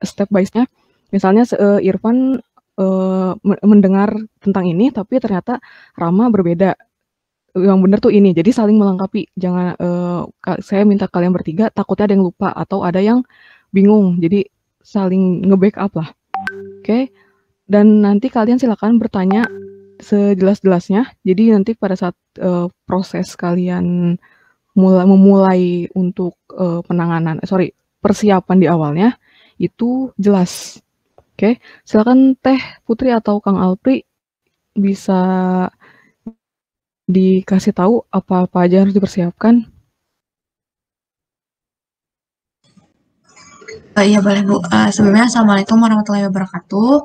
step by step-nya. Misalnya Irfan mendengar tentang ini, tapi ternyata Rama berbeda. Yang benar tuh ini, jadi saling melengkapi. Jangan saya minta kalian bertiga, takutnya ada yang lupa atau ada yang bingung. Jadi saling nge-backup lah. Oke. Dan nanti kalian silakan bertanya sejelas-jelasnya. Jadi nanti pada saat proses kalian memulai untuk persiapan di awalnya itu jelas. Oke, silakan Teh Putri atau Kang Alpri bisa dikasih tahu apa-apa aja harus dipersiapkan. Iya boleh Bu. Sebelumnya Assalamualaikum warahmatullahi wabarakatuh.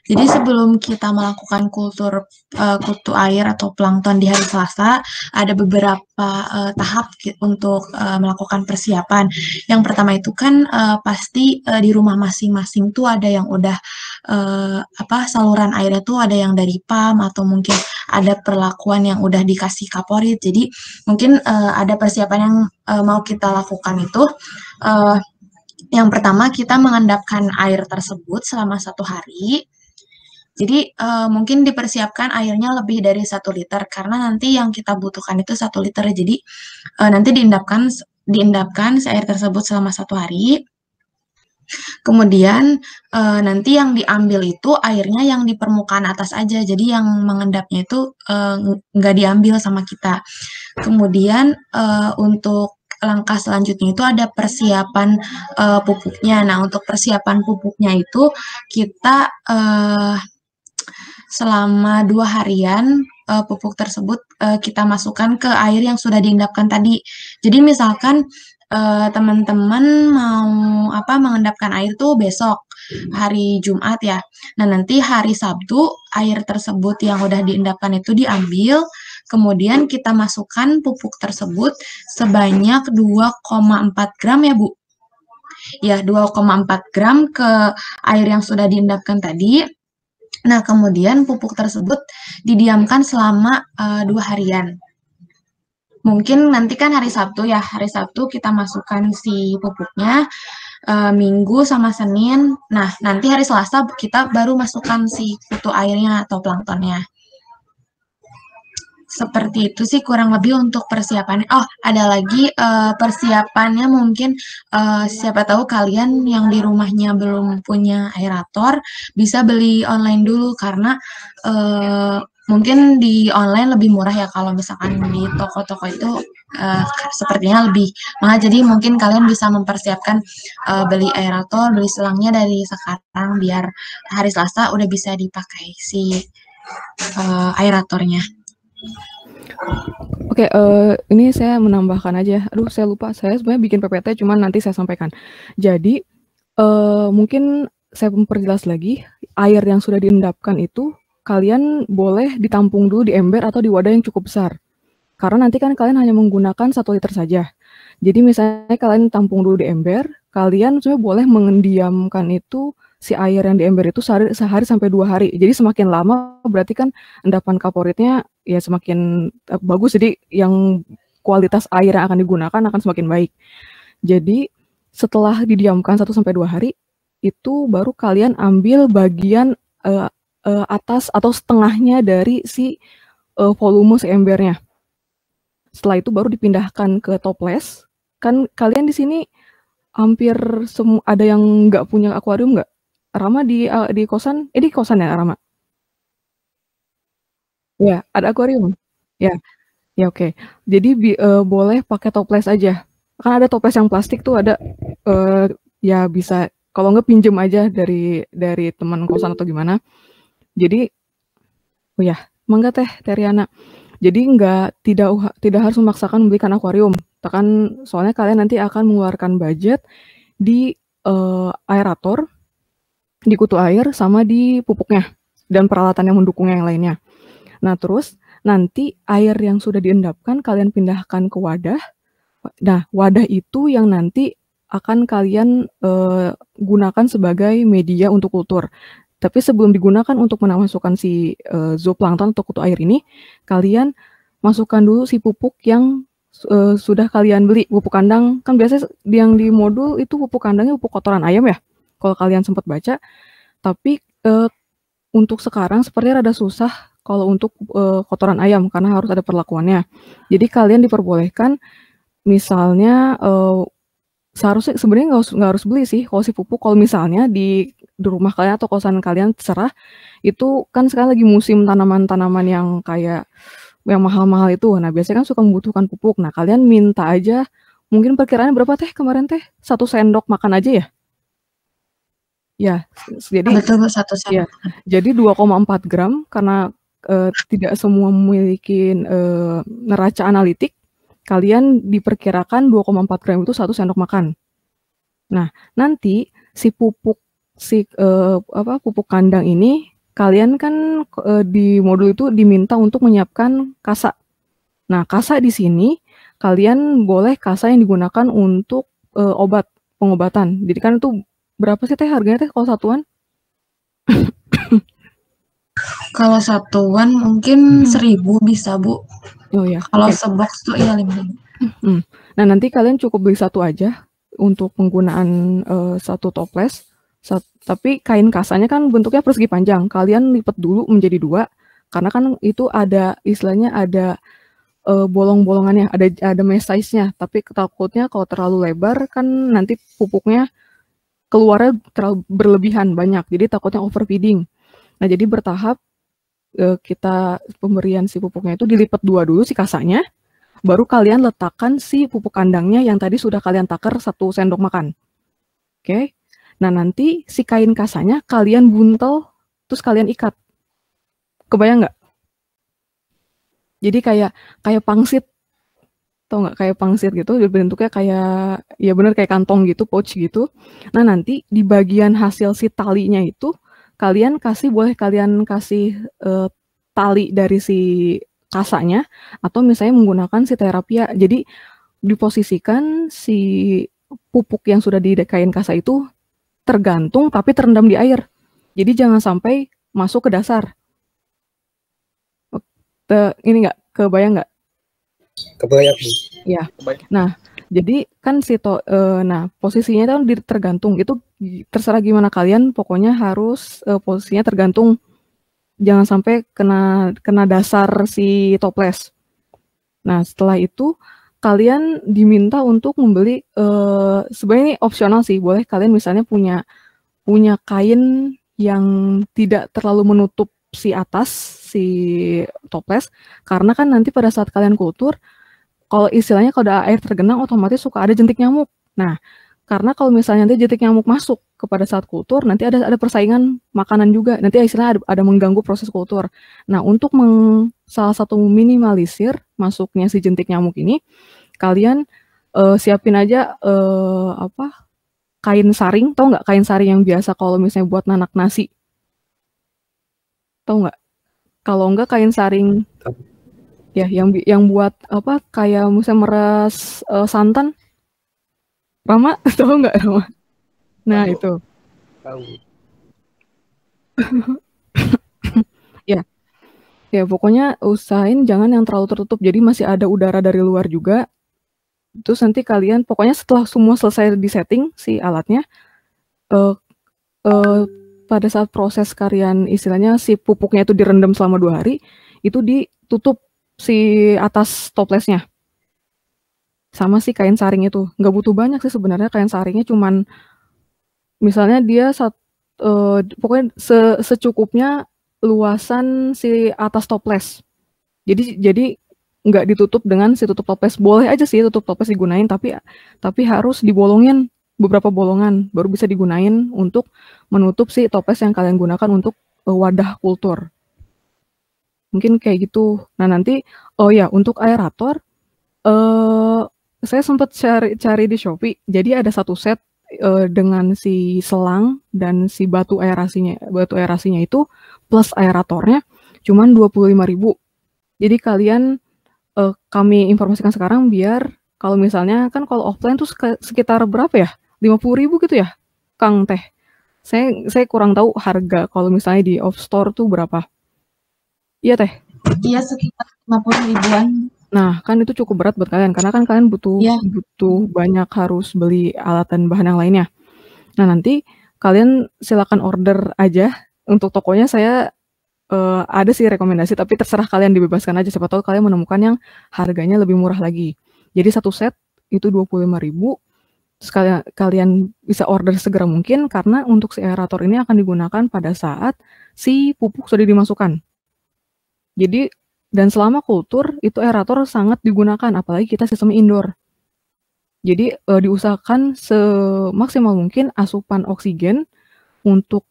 Jadi sebelum kita melakukan kultur kutu air atau plankton di hari Selasa, ada beberapa tahap untuk melakukan persiapan. Yang pertama itu kan pasti di rumah masing-masing tuh ada yang udah saluran airnya tuh ada yang dari PAM atau mungkin ada perlakuan yang udah dikasih kaporit. Jadi mungkin ada persiapan yang mau kita lakukan itu. Yang pertama, kita mengendapkan air tersebut selama 1 hari. Jadi, mungkin dipersiapkan airnya lebih dari 1 liter, karena nanti yang kita butuhkan itu 1 liter. Jadi, nanti diendapkan si air tersebut selama 1 hari. Kemudian, nanti yang diambil itu airnya yang di permukaan atas aja, jadi yang mengendapnya itu nggak diambil sama kita. Kemudian, untuk langkah selanjutnya itu ada persiapan pupuknya. Nah, untuk persiapan pupuknya itu kita selama 2 harian pupuk tersebut kita masukkan ke air yang sudah diendapkan tadi. Jadi misalkan teman-teman mau mengendapkan air tuh besok hari Jumat ya. Nah, nanti hari Sabtu air tersebut yang udah diendapkan itu diambil. Kemudian kita masukkan pupuk tersebut sebanyak 2,4 gram ya Bu. Ya, 2,4 gram ke air yang sudah diendapkan tadi. Nah, kemudian pupuk tersebut didiamkan selama 2 harian. Mungkin nanti kan hari Sabtu ya, hari Sabtu kita masukkan si pupuknya, Minggu sama Senin. Nah, nanti hari Selasa kita baru masukkan si kutu airnya atau planktonnya. Seperti itu sih kurang lebih untuk persiapannya. Oh, ada lagi persiapannya mungkin siapa tahu kalian yang di rumahnya belum punya aerator bisa beli online dulu karena mungkin di online lebih murah ya kalau misalkan di toko-toko itu sepertinya lebih mahal. Jadi mungkin kalian bisa mempersiapkan beli aerator, beli selangnya dari sekarang biar hari Selasa udah bisa dipakai si aeratornya. Oke, ini saya menambahkan aja. Aduh, saya lupa. Saya sebenarnya bikin PPT, cuman nanti saya sampaikan. Jadi, mungkin saya memperjelas lagi. Air yang sudah diendapkan itu, kalian boleh ditampung dulu di ember atau di wadah yang cukup besar. Karena nanti kan kalian hanya menggunakan 1 liter saja. Jadi misalnya kalian tampung dulu di ember, kalian sebenarnya boleh mendiamkan itu si air yang di ember itu sehari sampai 2 hari. Jadi semakin lama berarti kan endapan kaporitnya ya semakin bagus. Jadi yang kualitas air yang akan digunakan akan semakin baik. Jadi setelah didiamkan 1 sampai 2 hari itu baru kalian ambil bagian atas atau setengahnya dari si volume si embernya. Setelah itu baru dipindahkan ke toples. Kan kalian di sini hampir ada yang nggak punya akuarium nggak? Rama di kosan, di kosan ya Rama? Ya, ada akuarium. Ya, ya oke. Jadi boleh pakai toples aja. Kan ada toples yang plastik tuh ada, ya bisa kalau nggak pinjem aja dari teman kosan atau gimana. Jadi, oh ya, mangga Teh Teriana. Jadi tidak harus memaksakan membelikan akuarium. Soalnya kalian nanti akan mengeluarkan budget di aerator, di kutu air, sama di pupuknya, dan peralatan yang mendukungnya yang lainnya. Nah, terus nanti air yang sudah diendapkan kalian pindahkan ke wadah. Nah, wadah itu yang nanti akan kalian gunakan sebagai media untuk kultur. Tapi sebelum digunakan untuk memasukkan si zooplankton atau kutu air ini, kalian masukkan dulu si pupuk yang sudah kalian beli pupuk kandang, kan biasanya yang di modul itu pupuk kandangnya pupuk kotoran ayam ya, kalau kalian sempat baca. Tapi untuk sekarang sepertinya rada susah kalau untuk kotoran ayam karena harus ada perlakuannya. Jadi kalian diperbolehkan misalnya seharusnya sebenarnya nggak harus beli sih kalau si pupuk. Kalau misalnya di rumah kalian atau kosan kalian terserah, itu kan sekarang lagi musim tanaman-tanaman yang kayak yang mahal-mahal itu. Nah, biasanya kan suka membutuhkan pupuk. Nah, kalian minta aja, mungkin perkiraannya berapa teh kemarin teh? 1 sendok makan aja ya? Ya, jadi Betul, 1 ya, sendok. jadi 2,4 gram karena tidak semua memiliki neraca analitik, kalian diperkirakan 2,4 gram itu 1 sendok makan. Nah, nanti si pupuk pupuk kandang ini kalian kan di modul itu diminta untuk menyiapkan kasa. Nah, kasa di sini kalian boleh kasa yang digunakan untuk pengobatan. Jadi kan itu berapa sih teh harganya teh kalau satuan? Kalau satuan mungkin 1.000 bisa, Bu. Oh ya, Kalau oke. sebox tuh ya 5.000. Nah, nanti kalian cukup beli satu aja untuk penggunaan satu toples. Tapi kain kasanya kan bentuknya persegi panjang. Kalian lipat dulu menjadi 2, karena kan itu ada istilahnya ada bolong-bolongannya, ada mesh size-nya. Tapi takutnya kalau terlalu lebar kan nanti pupuknya keluarnya terlalu berlebihan banyak. Jadi takutnya overfeeding. Nah, jadi bertahap kita pemberian si pupuknya itu dilipat 2 dulu si kasanya. Baru kalian letakkan si pupuk kandangnya yang tadi sudah kalian takar 1 sendok makan. Oke. Nah, nanti si kain kasanya kalian buntel, terus kalian ikat. Kebayang nggak? Jadi kayak pangsit. Tau nggak? Kayak pangsit gitu, bentuknya kayak, ya bener kayak kantong gitu, pouch gitu. Nah, nanti di bagian hasil si talinya itu, boleh kalian kasih tali dari si kasanya, atau misalnya menggunakan si terapia. Jadi diposisikan si pupuk yang sudah di kain kasa itu tergantung tapi terendam di air. Jadi jangan sampai masuk ke dasar. Ini nggak kebayang nggak? Kebayang. Ya. Nah, jadi kan posisinya itu tergantung. Itu terserah gimana kalian. Pokoknya harus posisinya tergantung. Jangan sampai kena dasar si toples. Nah, setelah itu kalian diminta untuk membeli, sebenarnya ini opsional sih, boleh kalian misalnya punya kain yang tidak terlalu menutup si atas, si toples, karena kan nanti pada saat kalian kultur, kalau istilahnya kalau ada air tergenang, otomatis suka ada jentik nyamuk. Nah, karena kalau misalnya nanti jentik nyamuk masuk kepada saat kultur, nanti ada persaingan makanan juga. Nanti istilahnya ada mengganggu proses kultur. Nah, untuk salah satu minimalisir masuknya si jentik nyamuk ini, kalian siapin aja kain saring. Tahu nggak kain saring yang biasa kalau misalnya buat nanak nasi? Tahu nggak? Kalau nggak kain saring, ya yang buat kayak misalnya meres santan. Rama, tahu nggak Rama? Nah, Tahu. itu. Tahu. Ya, pokoknya usahain jangan yang terlalu tertutup. Jadi masih ada udara dari luar juga. Terus nanti kalian, pokoknya setelah semua selesai di setting si alatnya, pada saat proses kalian istilahnya si pupuknya itu direndam selama 2 hari, itu ditutup si atas toplesnya. Sama si kain saring itu. Nggak butuh banyak sih sebenarnya kain saringnya, cuman misalnya dia pokoknya secukupnya luasan si atas toples. Jadi nggak ditutup dengan si tutup toples. Boleh aja sih tutup toples digunain, tapi harus dibolongin beberapa bolongan baru bisa digunain untuk menutup si toples yang kalian gunakan untuk wadah kultur. Mungkin kayak gitu. Nah, nanti untuk aerator saya sempat cari di Shopee. Jadi ada satu set dengan si selang dan si batu aerasinya itu plus aeratornya cuman 25.000. Jadi kalian kami informasikan sekarang biar kalau misalnya kan kalau offline tuh sekitar berapa ya? 50.000 gitu ya, Kang Teh. Saya kurang tahu harga kalau misalnya di off store tuh berapa. Iya Teh. Iya, sekitar 50 ribuan. Nah, kan itu cukup berat buat kalian karena kan kalian butuh Iya. banyak harus beli alat dan bahan yang lainnya. Nah, nanti kalian silakan order aja. Untuk tokonya saya ada sih rekomendasi, tapi terserah kalian, dibebaskan aja. Siapa tahu kalian menemukan yang harganya lebih murah lagi. Jadi satu set itu 25.000. Terus kalian bisa order segera mungkin karena untuk si aerator ini akan digunakan pada saat si pupuk sudah dimasukkan. Jadi dan selama kultur itu aerator sangat digunakan, apalagi kita sistem indoor. Jadi diusahakan semaksimal mungkin asupan oksigen untuk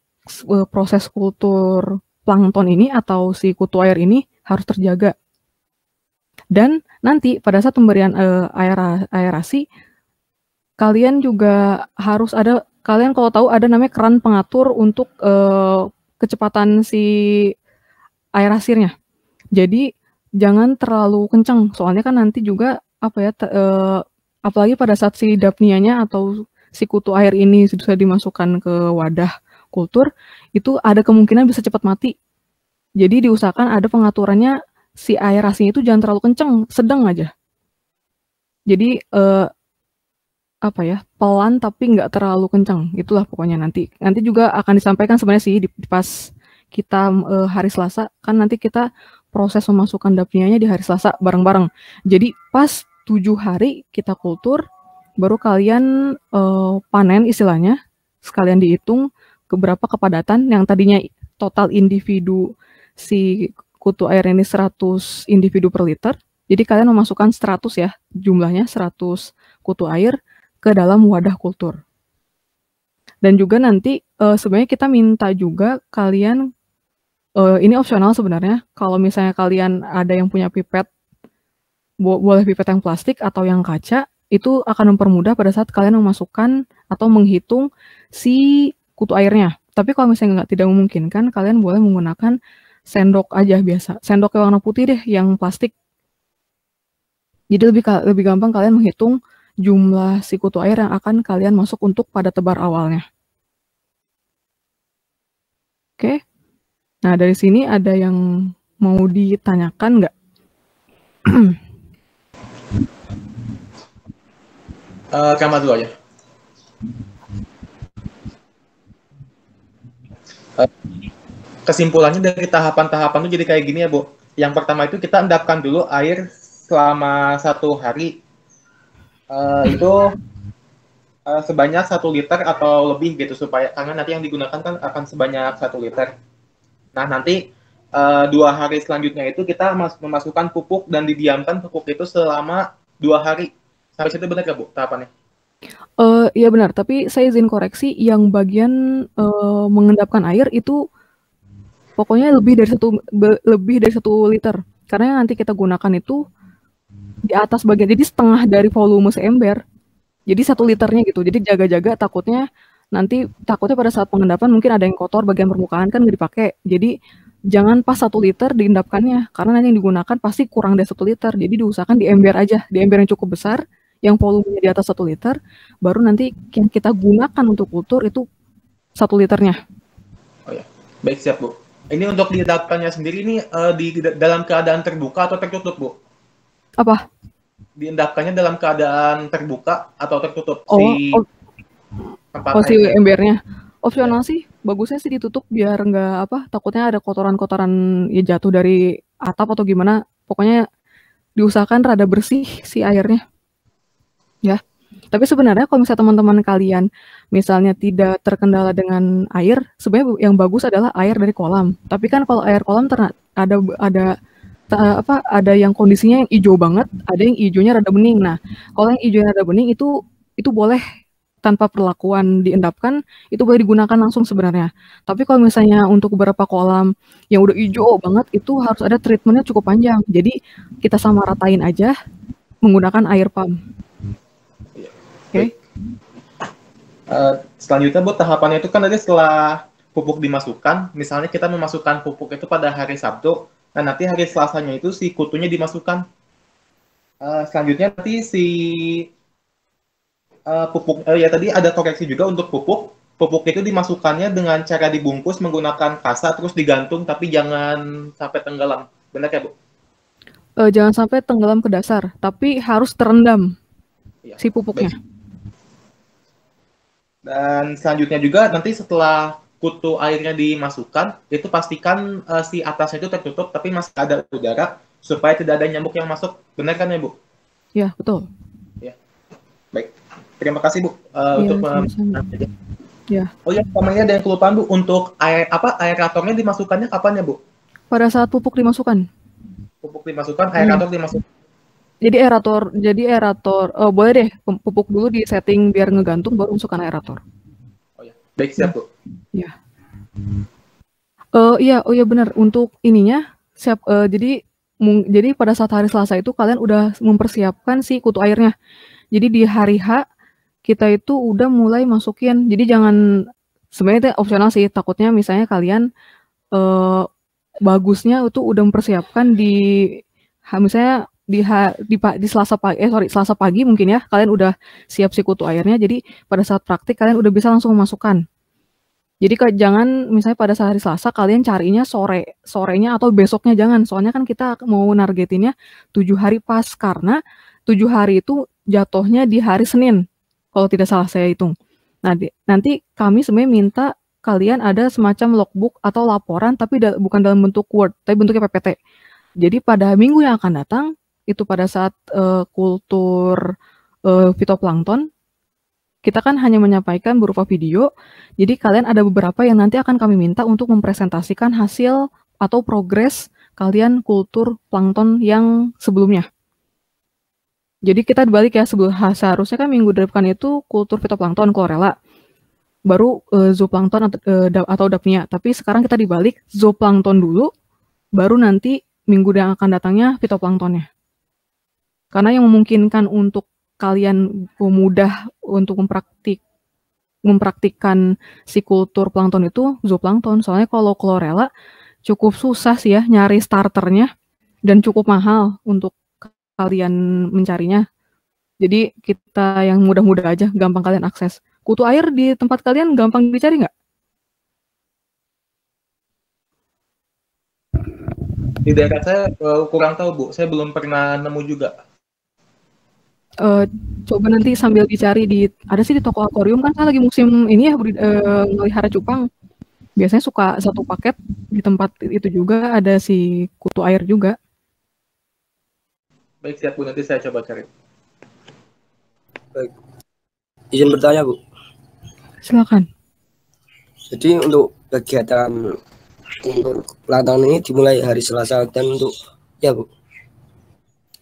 proses kultur plankton ini atau si kutu air ini harus terjaga. Dan nanti pada saat pemberian aerasi, kalian juga harus ada, kalian kalau tahu ada namanya keran pengatur untuk kecepatan si aerasirnya. Jadi jangan terlalu kencang, soalnya kan nanti juga apalagi pada saat si dapnianya atau si kutu air ini sudah dimasukkan ke wadah kultur, itu ada kemungkinan bisa cepat mati. Jadi diusahakan ada pengaturannya, si aerasinya itu jangan terlalu kencang, sedang aja. Jadi pelan tapi nggak terlalu kencang. Itulah pokoknya nanti juga akan disampaikan sebenarnya sih di pas kita hari Selasa, kan nanti kita proses memasukkan dapnianya di hari Selasa bareng-bareng. Jadi pas 7 hari kita kultur, baru kalian panen istilahnya, sekalian dihitung keberapa kepadatan yang tadinya total individu si kutu air ini 100 individu per liter. Jadi kalian memasukkan 100 ya, jumlahnya 100 kutu air ke dalam wadah kultur. Dan juga nanti sebenarnya kita minta juga kalian, ini opsional sebenarnya, kalau misalnya kalian ada yang punya pipet, boleh pipet yang plastik atau yang kaca, itu akan mempermudah pada saat kalian memasukkan atau menghitung si kutu airnya. Tapi kalau misalnya tidak memungkinkan, kalian boleh menggunakan sendok aja biasa. Sendok yang warna putih deh, yang plastik. Jadi lebih gampang kalian menghitung jumlah si kutu air yang akan kalian masuk untuk pada tebar awalnya. Oke. Nah, dari sini ada yang mau ditanyakan nggak? Kamar dulu aja. Kesimpulannya dari tahapan-tahapan itu jadi kayak gini ya, Bu. Yang pertama itu kita endapkan dulu air selama 1 hari. Itu sebanyak 1 liter atau lebih gitu, supaya karena nanti yang digunakan kan akan sebanyak 1 liter. Nah, nanti 2 hari selanjutnya itu kita memasukkan pupuk dan didiamkan pupuk itu selama 2 hari. Sampai situ benar nggak, Bu, tahapannya? Iya benar, tapi saya izin koreksi, yang bagian mengendapkan air itu pokoknya lebih dari 1 liter. Karena nanti kita gunakan itu di atas bagian, jadi setengah dari volume seember. Jadi 1 liternya gitu. Jadi jaga-jaga, takutnya pada saat pengendapan mungkin ada yang kotor bagian permukaan kan nggak dipakai. Jadi jangan pas 1 liter diendapkannya, karena nanti yang digunakan pasti kurang dari 1 liter. Jadi diusahakan di ember aja, di ember yang cukup besar, yang volumenya di atas 1 liter, baru nanti yang kita gunakan untuk kultur itu 1 liternya. Oh ya, baik, siap, Bu. Ini untuk diendapkannya sendiri ini di dalam keadaan terbuka atau tertutup, Bu? Apa? Diendapkannya dalam keadaan terbuka atau tertutup si embernya. Opsional sih, bagusnya sih ditutup biar nggak takutnya ada kotoran-kotoran ya jatuh dari atap atau gimana. Pokoknya diusahakan rada bersih si airnya. Ya. Tapi sebenarnya kalau misalnya teman-teman kalian misalnya tidak terkendala dengan air, sebenarnya yang bagus adalah air dari kolam. Tapi kan kalau air kolam ada yang kondisinya yang hijau banget, ada yang hijaunya rada bening. Nah, kalau yang hijaunya rada bening itu boleh tanpa perlakuan diendapkan, itu boleh digunakan langsung sebenarnya. Tapi kalau misalnya untuk beberapa kolam yang udah hijau banget, itu harus ada treatmentnya cukup panjang. Jadi kita sama ratain aja menggunakan air pump. Oke. Selanjutnya, Bu, tahapannya itu kan tadi setelah pupuk dimasukkan, misalnya kita memasukkan pupuk itu pada hari Sabtu, nah nanti hari Selasanya itu si kutunya dimasukkan. Selanjutnya nanti si pupuk, ya tadi ada koreksi juga untuk pupuk. Pupuk itu dimasukkannya dengan cara dibungkus menggunakan kasa terus digantung, tapi jangan sampai tenggelam. Benar ya, Bu? Jangan sampai tenggelam ke dasar, tapi harus terendam si pupuknya. Baik. Dan selanjutnya juga nanti setelah kutu airnya dimasukkan, itu pastikan si atasnya itu tertutup, tapi masih ada udara supaya tidak ada nyamuk yang masuk. Benar kan ya, Bu? Ya, betul. Ya. Baik. Terima kasih, Bu, untuk ya. Oh ya, namanya ada yang kelupaan, Bu. Untuk aeratornya dimasukkannya kapan ya, Bu? Pada saat pupuk dimasukkan. Pupuk dimasukkan, aerator dimasukkan. Jadi aerator, boleh deh pupuk dulu di setting biar ngegantung baru masukkan aerator. Oh ya, baik, siap, Bu. Ya. Iya benar. Untuk ininya siap. Jadi pada saat hari Selasa itu kalian udah mempersiapkan si kutu airnya. Jadi di hari H kita itu udah mulai masukin. Jadi jangan, sebenarnya itu opsional sih. Takutnya misalnya kalian bagusnya itu udah mempersiapkan misalnya di Selasa pagi mungkin ya kalian udah siap si kutu airnya. Jadi pada saat praktik kalian udah bisa langsung memasukkan. Jadi jangan misalnya pada saat hari Selasa kalian carinya sorenya atau besoknya, jangan. Soalnya kan kita mau nargetinnya 7 hari pas, karena 7 hari itu jatuhnya di hari Senin kalau tidak salah saya hitung. Nah, nanti kami sebenarnya minta kalian ada semacam logbook atau laporan, tapi bukan dalam bentuk Word, tapi bentuknya PPT. Jadi pada minggu yang akan datang, itu pada saat kultur fitoplankton, kita kan hanya menyampaikan berupa video, jadi kalian ada beberapa yang nanti akan kami minta untuk mempresentasikan hasil atau progres kalian kultur plankton yang sebelumnya. Jadi kita dibalik ya, seharusnya kan minggu depan itu kultur fitoplankton, chlorella, baru zooplankton atau dapnia. Tapi sekarang kita dibalik, zooplankton dulu, baru nanti minggu yang akan datangnya fitoplanktonnya. Karena yang memungkinkan untuk kalian mudah untuk mempraktikkan si kultur plankton itu zooplankton. Soalnya kalau chlorella cukup susah sih ya nyari starternya, dan cukup mahal untuk kalian mencarinya. Jadi kita yang mudah-mudah aja, gampang kalian akses. Kutu air di tempat kalian gampang dicari nggak? Di daerah saya kurang tahu, Bu. Saya belum pernah nemu juga. Coba nanti sambil dicari ada sih di toko akuarium, kan lagi musim ini ya melihara cupang. Biasanya suka satu paket di tempat itu juga ada si kutu air juga. Baik, siap, Bu. Nanti saya coba cari. Baik. Izin bertanya, Bu. Silakan. Jadi untuk kegiatan kultur plankton ini dimulai hari Selasa dan untuk ya, Bu.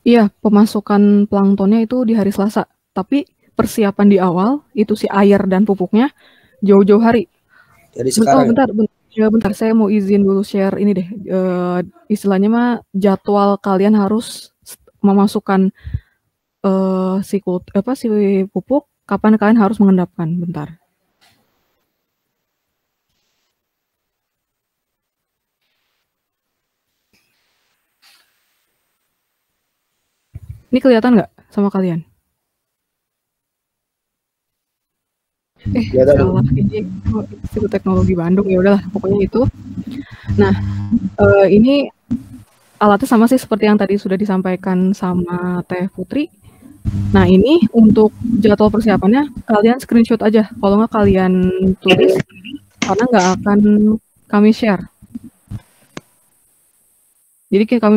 Iya, pemasukan planktonnya itu di hari Selasa. Tapi persiapan di awal, itu si air dan pupuknya, jauh-jauh hari. Dari sekarang. Bentar, saya mau izin dulu share ini deh. Istilahnya mah jadwal kalian harus memasukkan si pupuk, kapan kalian harus mengendapkan. Bentar. Ini kelihatan nggak sama kalian? Salah, ini Institut Teknologi Bandung, ya udahlah, pokoknya itu. Nah, ini alatnya sama sih seperti yang tadi sudah disampaikan sama Teh Putri. Nah, ini untuk jadwal persiapannya kalian screenshot aja, kalau nggak kalian tulis, karena nggak akan kami share. Jadi kami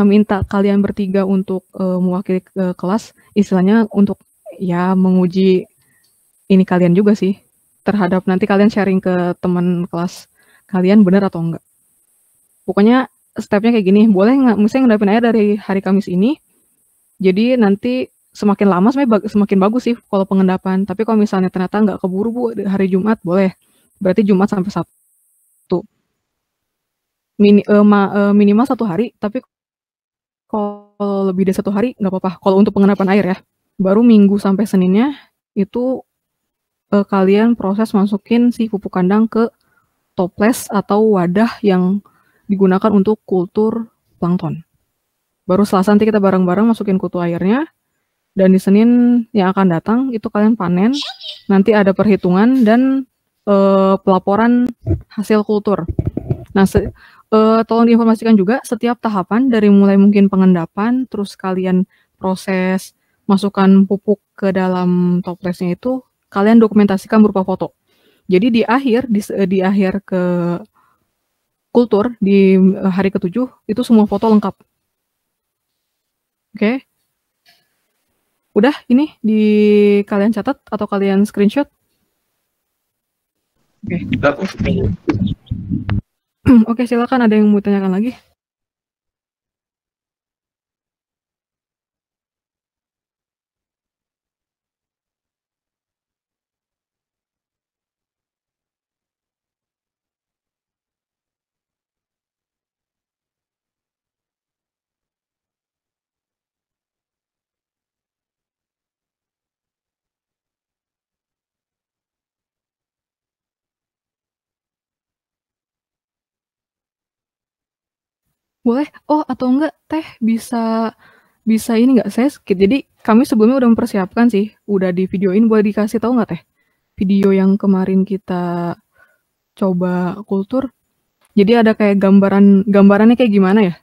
minta kalian bertiga untuk mewakili kelas, istilahnya untuk ya menguji ini kalian juga sih, terhadap nanti kalian sharing ke teman kelas kalian benar atau enggak. Pokoknya stepnya kayak gini, boleh nggak misalnya ngendapin air dari hari Kamis ini, jadi nanti semakin lama semakin bagus sih kalau pengendapan. Tapi kalau misalnya ternyata nggak keburu, Bu, hari Jumat boleh, berarti Jumat sampai Sabtu. Minimal 1 hari, tapi kalau lebih dari 1 hari nggak apa-apa. Kalau untuk pengendapan air ya, baru Minggu sampai Seninnya itu kalian proses masukin si pupuk kandang ke toples atau wadah yang digunakan untuk kultur plankton. Baru Selasa nanti kita bareng-bareng masukin kutu airnya, dan di Senin yang akan datang itu kalian panen. Nanti ada perhitungan dan pelaporan hasil kultur. Nah, Tolong diinformasikan juga setiap tahapan dari mulai mungkin pengendapan, terus kalian proses masukkan pupuk ke dalam toplesnya itu, kalian dokumentasikan berupa foto. Jadi di akhir ke kultur, di hari ke-7, itu semua foto lengkap. Oke? Udah ini kalian catat atau kalian screenshot? Oke. Oke, silakan, ada yang mau tanyakan lagi? Boleh. Oh, atau enggak Teh bisa ini enggak, saya skip. Jadi kami sebelumnya udah mempersiapkan sih, udah di videoin, boleh dikasih tahu nggak Teh? Video yang kemarin kita coba kultur. Jadi ada kayak gambarannya kayak gimana ya?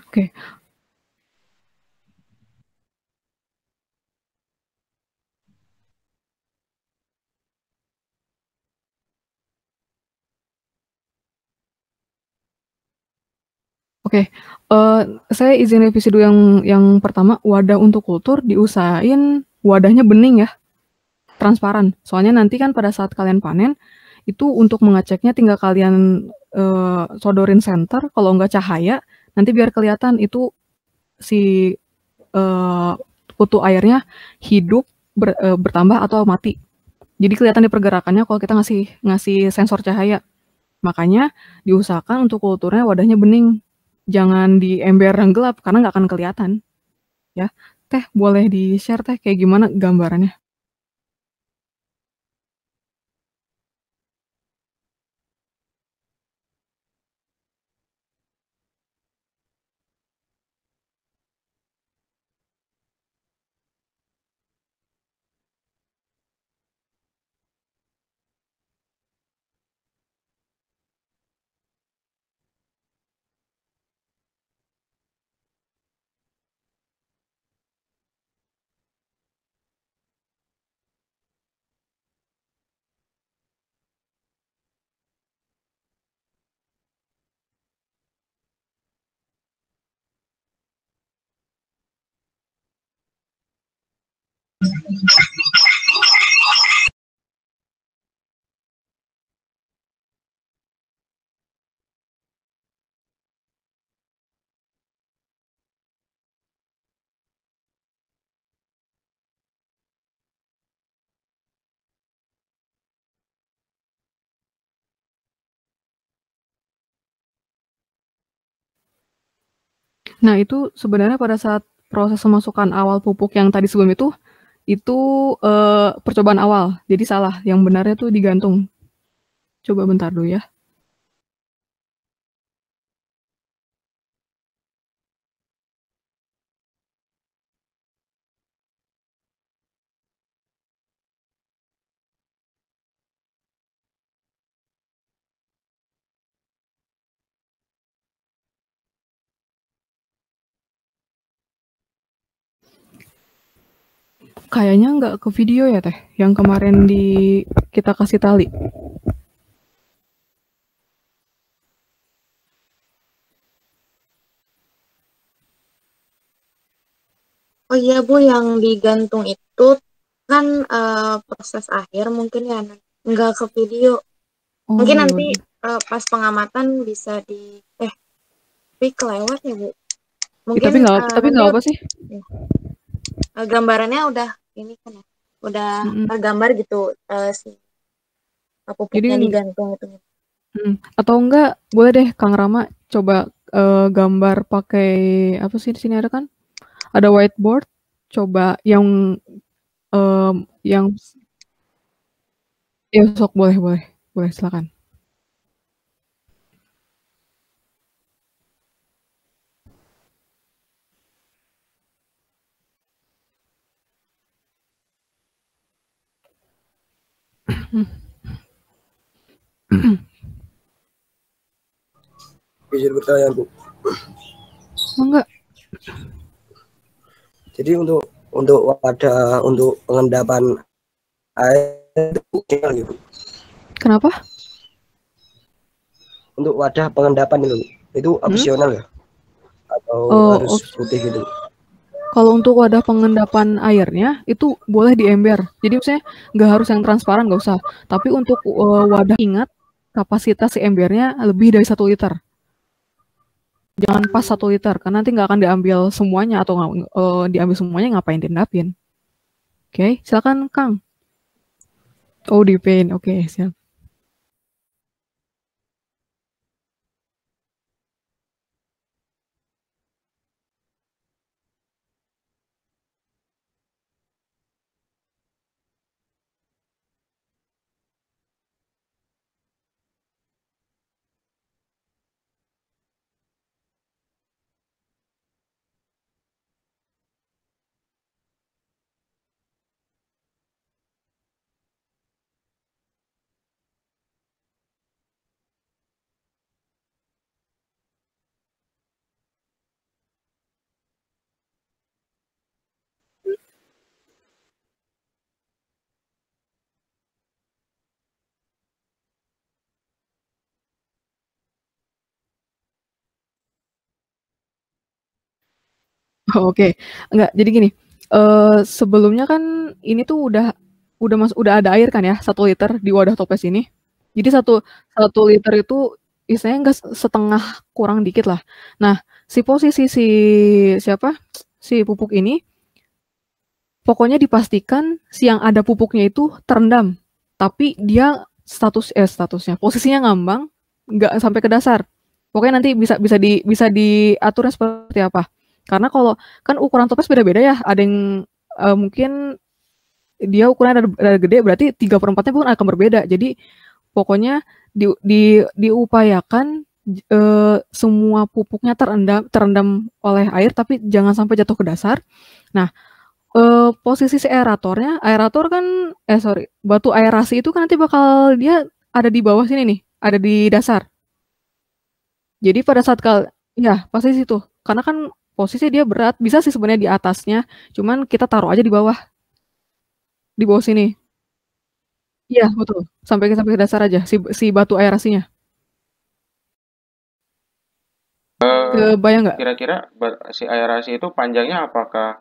Oke. Oke, saya izin revisi dulu yang pertama, wadah untuk kultur diusahain wadahnya bening ya, transparan. Soalnya nanti kan pada saat kalian panen, itu untuk mengeceknya tinggal kalian sodorin senter, kalau nggak cahaya, nanti biar kelihatan itu si kutu airnya hidup, bertambah atau mati. Jadi kelihatan di pergerakannya kalau kita ngasih sensor cahaya. Makanya diusahakan untuk kulturnya wadahnya bening. Jangan di ember yang gelap karena nggak akan kelihatan. Ya, Teh boleh di-share Teh kayak gimana gambarannya? Nah, itu sebenarnya pada saat proses memasukkan awal pupuk yang tadi sebelum itu percobaan awal. Jadi salah, yang benarnya tuh digantung. Coba bentar dulu ya. Kayaknya nggak ke video ya Teh, yang kemarin kita kasih tali. Oh iya Bu, yang digantung itu kan proses akhir mungkin ya, nggak ke video. Mungkin Oh, nanti yaudah. pas pengamatan bisa tapi kelewat ya Bu. Ya, Mungkin tapi nggak nanti apa sih. gambarannya udah ini kan ya. udah Mm-mm. tergambar gitu si Jadi pupuknya digantung gitu. atau enggak boleh deh Kang Rama coba gambar pakai apa sih di sini ada kan? Ada whiteboard. Coba yang ya sok boleh silakan. Izin bertanya Bu. Enggak. Jadi untuk wadah untuk pengendapan air itu gitu. Kenapa? Untuk wadah pengendapan itu opsional ya? Atau harus putih gitu? Kalau untuk wadah pengendapan airnya itu boleh di ember. Jadi maksudnya nggak harus yang transparan, nggak usah. Tapi untuk wadah, ingat kapasitas si embernya lebih dari 1 liter. Jangan pas 1 liter, karena nanti nggak akan diambil semuanya atau diambil semuanya ngapain diendapin. Oke, silakan Kang. Oh, di paint. Oke, siap. Oh, oke. Enggak, jadi gini, sebelumnya kan ini tuh udah ada air kan ya, 1 liter di wadah toples ini. Jadi 1 liter itu istilahnya enggak setengah, kurang dikit lah. Nah, posisi si pupuk ini, pokoknya dipastikan si yang ada pupuknya itu terendam. Tapi dia statusnya, posisinya ngambang, nggak sampai ke dasar. Pokoknya nanti bisa diaturnya seperti apa. Karena kalau kan ukuran toples beda-beda ya, ada yang mungkin dia ukurannya ada gede, berarti 3/4-nya pun akan berbeda. Jadi pokoknya diupayakan semua pupuknya terendam oleh air, tapi jangan sampai jatuh ke dasar. Nah, posisi si aerator kan batu aerasi itu kan nanti bakal dia ada di bawah sini nih, ada di dasar. Jadi pada saat ya pasti situ. Karena kan posisi dia berat, bisa sih sebenarnya di atasnya, cuman kita taruh aja di bawah sini. Iya betul, sampai ke dasar aja si batu aerasinya. Kebayang nggak? Kira-kira si aerasi itu panjangnya apakah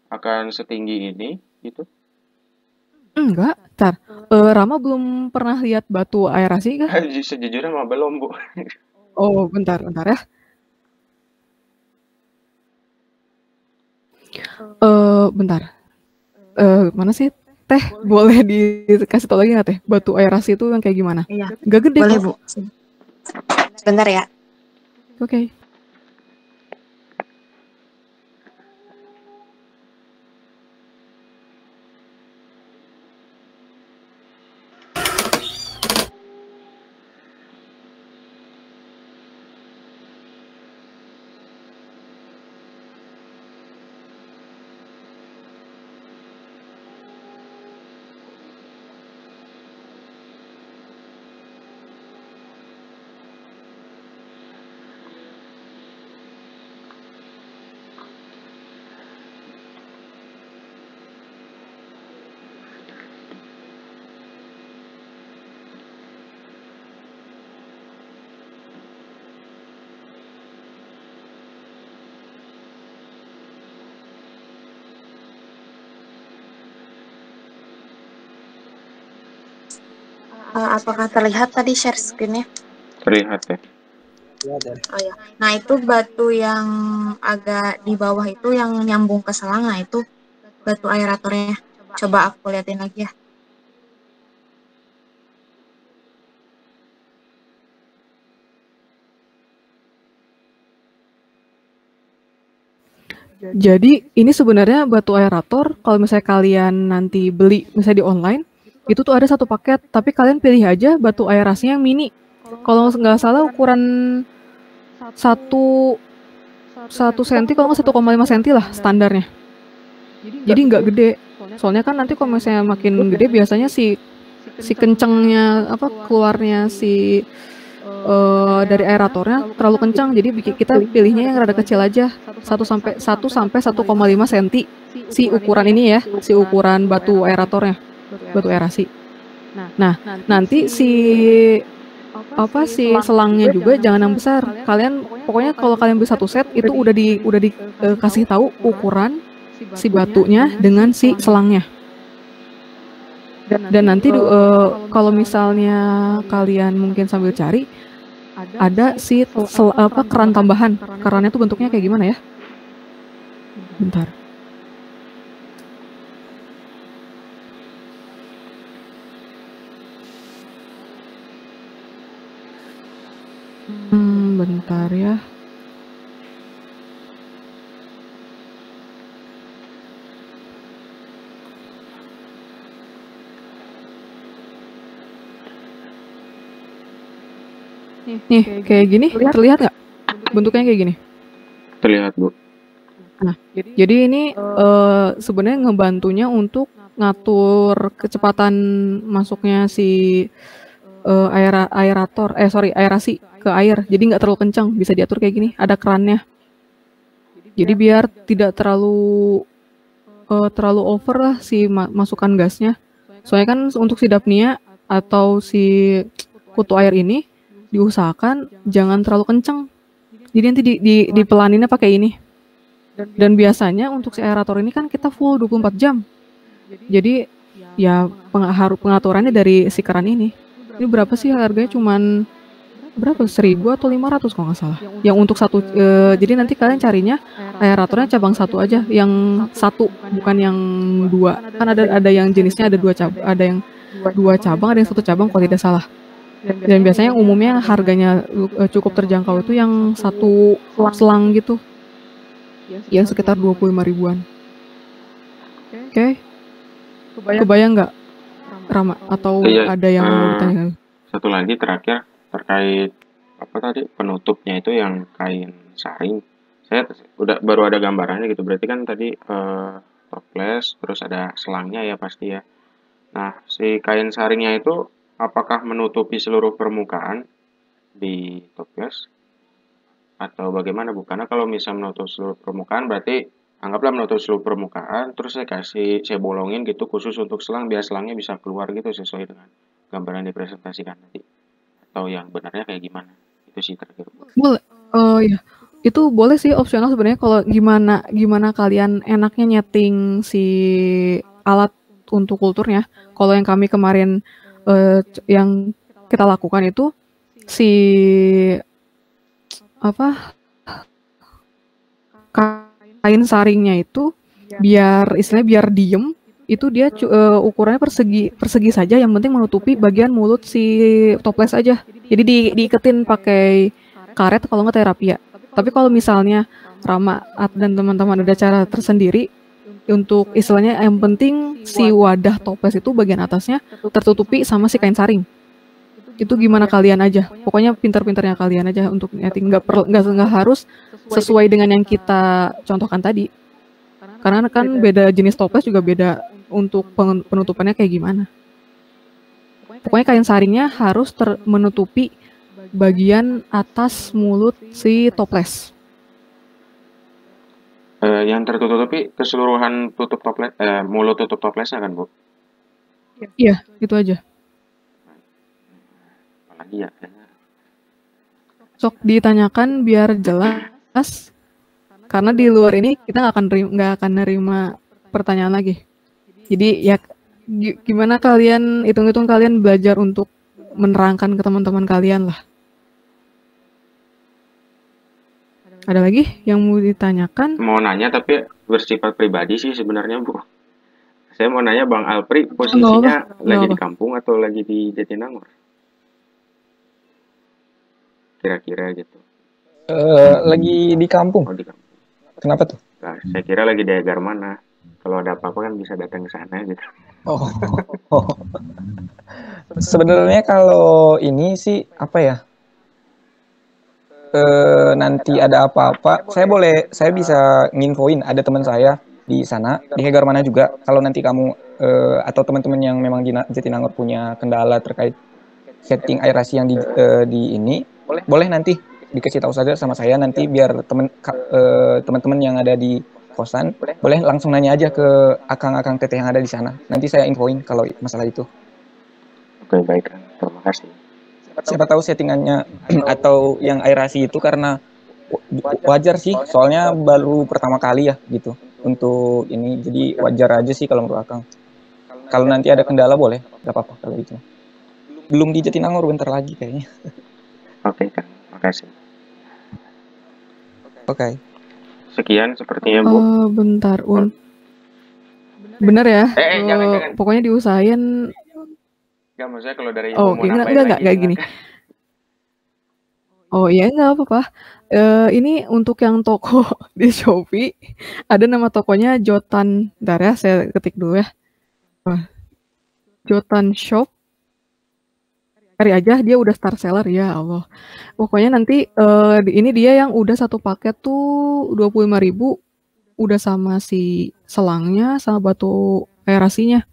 akan setinggi ini gitu? Enggak, ntar. Rama belum pernah lihat batu aerasi kah? Sejujurnya mah belum, Bu. Oh, bentar ya. Bentar. Mana sih? Teh, boleh dikasih tau lagi nggak Teh? Batu aerasi itu yang kayak gimana? Iya. Gak gede Boleh, kok. Bu. Sebentar ya. Oke. Apakah terlihat tadi share screen-nya? Terlihat ya. Oh ya. Nah, itu batu yang agak di bawah itu yang nyambung ke selang, nah itu batu aeratornya. Coba aku liatin lagi ya. Jadi ini sebenarnya batu aerator kalau misalnya kalian nanti beli misalnya di online, itu tuh ada satu paket, tapi kalian pilih aja batu aerasinya yang mini. Kalau nggak salah ukuran 1 senti, kalau nggak 1,5 senti lah standarnya. Jadi nggak gede. Soalnya kan nanti kalau misalnya makin gede biasanya si kencengnya keluarnya dari aeratornya terlalu kencang, jadi kita pilihnya yang rada kecil aja, 1 sampai 1,5 senti si ukuran ini ya, si ukuran batu aeratornya, batu aerasi. Nah, nanti si selangnya juga jangan yang besar. Kalian pokoknya kalau kalian beli satu set itu udah dikasih tahu ukuran si batunya dengan si selangnya. Dan nanti kalau misalnya kalian mungkin sambil cari, ada si keran tambahan. Kerannya tuh bentuknya kayak gimana ya? Bentar. Bentar ya. Nih, kayak gini, terlihat nggak? Bentuknya kayak gini. Terlihat, Bu. Nah, jadi ini sebenarnya ngebantunya untuk ngatur kecepatan masuknya si aerasi ke air. Jadi nggak terlalu kencang, bisa diatur kayak gini. Ada kerannya. Jadi biar tidak terlalu over lah si masukan gasnya. Soalnya kan untuk si Dapnia atau si kutu air ini diusahakan jangan terlalu kencang. Jadi nanti dipelaninnya pakai ini. Dan biasanya untuk si aerator ini kan kita full 24 jam. Jadi ya pengaturannya dari si keran ini. Ini berapa sih harganya? Cuman berapa? 1.000 atau 500 kalau nggak salah. Yang untuk satu, jadi nanti kalian carinya aeratornya cabang satu aja, yang satu bukan yang dua. Kan ada yang jenisnya ada dua cabang, ada yang dua cabang, ada yang satu cabang kalau tidak salah. Dan biasanya umumnya harganya cukup terjangkau itu yang satu selang gitu, yang sekitar 25 ribuan. Oke. Kebayang nggak, Rama? Atau ada yang mau ditanyakan? Satu lagi terakhir terkait apa tadi, penutupnya itu yang kain saring. Saya baru ada gambarannya gitu. Berarti kan tadi toples, terus ada selangnya ya pasti ya. Nah, si kain saringnya itu apakah menutupi seluruh permukaan di toples atau bagaimana, Bu? Karena kalau misal menutup seluruh permukaan berarti anggaplah menutup seluruh permukaan, terus saya bolongin gitu khusus untuk selang biar selangnya bisa keluar gitu sesuai dengan gambaran dipresentasikan tadi. Atau yang benarnya kayak gimana? Itu sih terakhir. Boleh. Ya. Itu boleh sih, opsional sebenarnya kalau gimana kalian enaknya nyeting si alat untuk kulturnya. Kalau yang kami kemarin yang kita lakukan itu si kain saringnya itu biar diem, itu dia ukurannya persegi saja, yang penting menutupi bagian mulut si toples aja. Jadi diiketin pakai karet kalau nggak terapia. Tapi kalau misalnya Rama dan teman-teman ada cara tersendiri untuk istilahnya, yang penting si wadah toples itu bagian atasnya tertutupi sama si kain saring. Itu gimana kalian aja. Pokoknya pintar-pintarnya kalian aja untuk nyeting. Nggak harus sesuai dengan yang kita contohkan tadi. Karena kan beda jenis toples juga beda untuk penutupannya kayak gimana. Pokoknya kain saringnya harus menutupi bagian atas mulut si toples. Yang tertutupi keseluruhan tutup toples, mulut tutup toplesnya kan, Bu? Iya, itu aja. Apalagi ya? Sok ditanyakan biar jelas. Karena di luar ini kita nggak akan nerima pertanyaan lagi. Jadi ya gimana kalian hitung-hitung kalian belajar untuk menerangkan ke teman-teman kalian lah. Ada lagi yang mau ditanyakan? Mau nanya tapi bersifat pribadi sih sebenarnya, Bu. Saya mau nanya Bang Alpri, Nggak posisinya apa, lagi nggak di apa. kampung atau lagi di Jatinangor? Kira-kira gitu. Lagi di kampung. Oh, di kampung. Kenapa tuh? Nah, saya kira lagi di Agar mana. Kalau ada apa-apa kan bisa datang ke sana gitu. Oh. Sebenarnya kalau ini sih apa ya? Nanti ada apa-apa, saya bisa nginfoin ada teman saya di sana di Hegar mana juga. Kalau nanti kamu atau teman-teman yang memang di Jatinangor punya kendala terkait setting aerasi yang di ini, boleh nanti dikasih tahu saja sama saya, nanti biar teman-teman yang ada di kosan boleh langsung nanya aja ke akang-akang teteh yang ada di sana. Nanti saya infoin kalau masalah itu. Oke, baik. Terima kasih. Siapa tahu settingannya atau yang aerasi itu karena wajar sih, soalnya baru pertama kali ya gitu untuk ini, jadi wajar aja sih kalau menurut akang. Kalau nanti ada kendala boleh, nggak apa-apa kalau itu. Belum di Jatinangor, bentar lagi kayaknya. Oke, kan. Makasih. Oke. Sekian sepertinya, Bu. Bentar, bener ya? Jangan. Pokoknya diusahain. Enggak, maksudnya kalau dari Oh, mau enggak nambahin lagi gini. Oh iya, nggak apa-apa. Ini untuk yang toko di Shopee, ada nama tokonya Jotan. Bentar ya, saya ketik dulu ya. Jotan Shop. Cari aja, dia udah star seller, ya Allah. Pokoknya nanti ini dia yang udah satu paket tuh 25.000, udah sama si selangnya sama batu aerasinya.